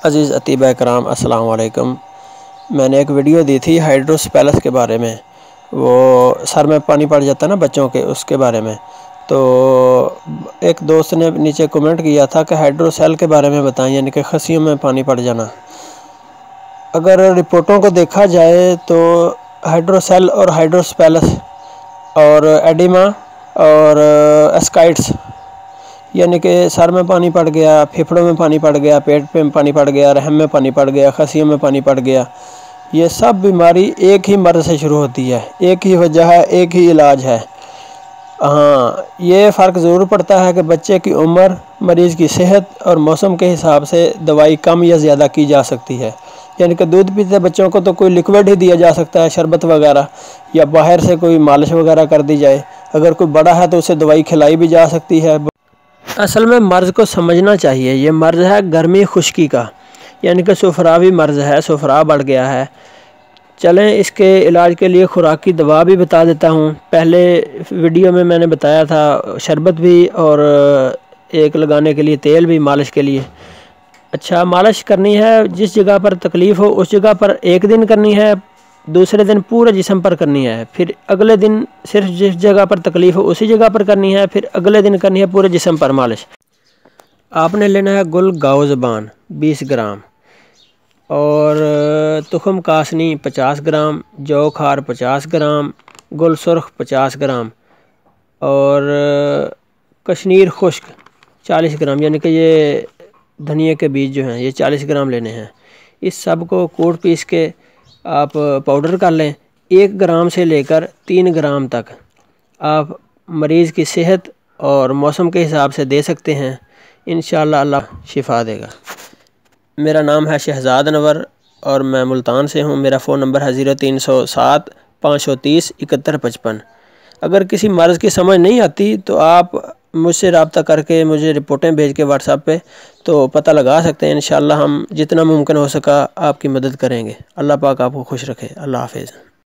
अज़ीज़ अतीबा कराम अस्सलाम वालेकुम। मैंने एक वीडियो दी थी हाइड्रोसेफेलस के बारे में, वो सर में पानी पड़ जाता है ना बच्चों के, उसके बारे में। तो एक दोस्त ने नीचे कमेंट किया था कि हाइड्रोसेल के बारे में बताएं, यानी कि खसियों में पानी पड़ जाना। अगर रिपोर्टों को देखा जाए तो हाइड्रोसेल और हाइड्रोसेफेलस और एडिमा और एस्काइट्स, यानी कि सर में पानी पड़ गया, फेफड़ों में पानी पड़ गया, पेट पे पानी पड़ गया, रहम में पानी पड़ गया, खसियों में पानी पड़ गया, ये सब बीमारी एक ही मर्ज़ से शुरू होती है। एक ही वजह है, एक ही इलाज है। हाँ, ये फ़र्क ज़रूर पड़ता है कि बच्चे की उम्र, मरीज़ की सेहत और मौसम के हिसाब से दवाई कम या ज़्यादा की जा सकती है। यानी कि दूध पीते बच्चों को तो कोई लिक्विड ही दिया जा सकता है, शरबत वगैरह, या बाहर से कोई मालिश वगैरह कर दी जाए। अगर कोई बड़ा है तो उसे दवाई खिलाई भी जा सकती है। असल में मर्ज़ को समझना चाहिए। ये मर्ज़ है गर्मी खुश्की का, यानी कि सुफरावी मर्ज़ है, सुफरा बढ़ गया है। चलें इसके इलाज के लिए खुराक की दवा भी बता देता हूँ। पहले वीडियो में मैंने बताया था शरबत भी, और एक लगाने के लिए तेल भी, मालिश के लिए। अच्छा, मालिश करनी है जिस जगह पर तकलीफ़ हो उस जगह पर एक दिन करनी है, दूसरे दिन पूरे जिस्म पर करनी है, फिर अगले दिन सिर्फ जिस जगह पर तकलीफ़ हो उसी जगह पर करनी है, फिर अगले दिन करनी है पूरे जिस्म पर मालिश। आपने लेना है गुल गाओ ज़बान 20 ग्राम, और तुखम कासनी 50 ग्राम, जौ खार 50 ग्राम, गुल सुर्ख 50 ग्राम, और कश्मीर खुश्क 40 ग्राम, यानी कि ये धनिया के बीज जो हैं ये 40 ग्राम लेने हैं। इस सब को कूट पीस के आप पाउडर कर लें। 1 ग्राम से लेकर 3 ग्राम तक आप मरीज़ की सेहत और मौसम के हिसाब से दे सकते हैं। इंशाअल्लाह अल्लाह शिफा देगा। मेरा नाम है शहजाद अनवर और मैं मुल्तान से हूँ। मेरा फ़ोन नंबर है 0307 530 7155। अगर किसी मर्ज़ की समझ नहीं आती तो आप मुझसे रब्ता करके मुझे रिपोर्टें भेज के व्हाट्सएप पे तो पता लगा सकते हैं। इंशाअल्लाह हम जितना मुमकिन हो सका आपकी मदद करेंगे। अल्लाह पाक आपको खुश रखे। अल्लाह हाफ़िज़।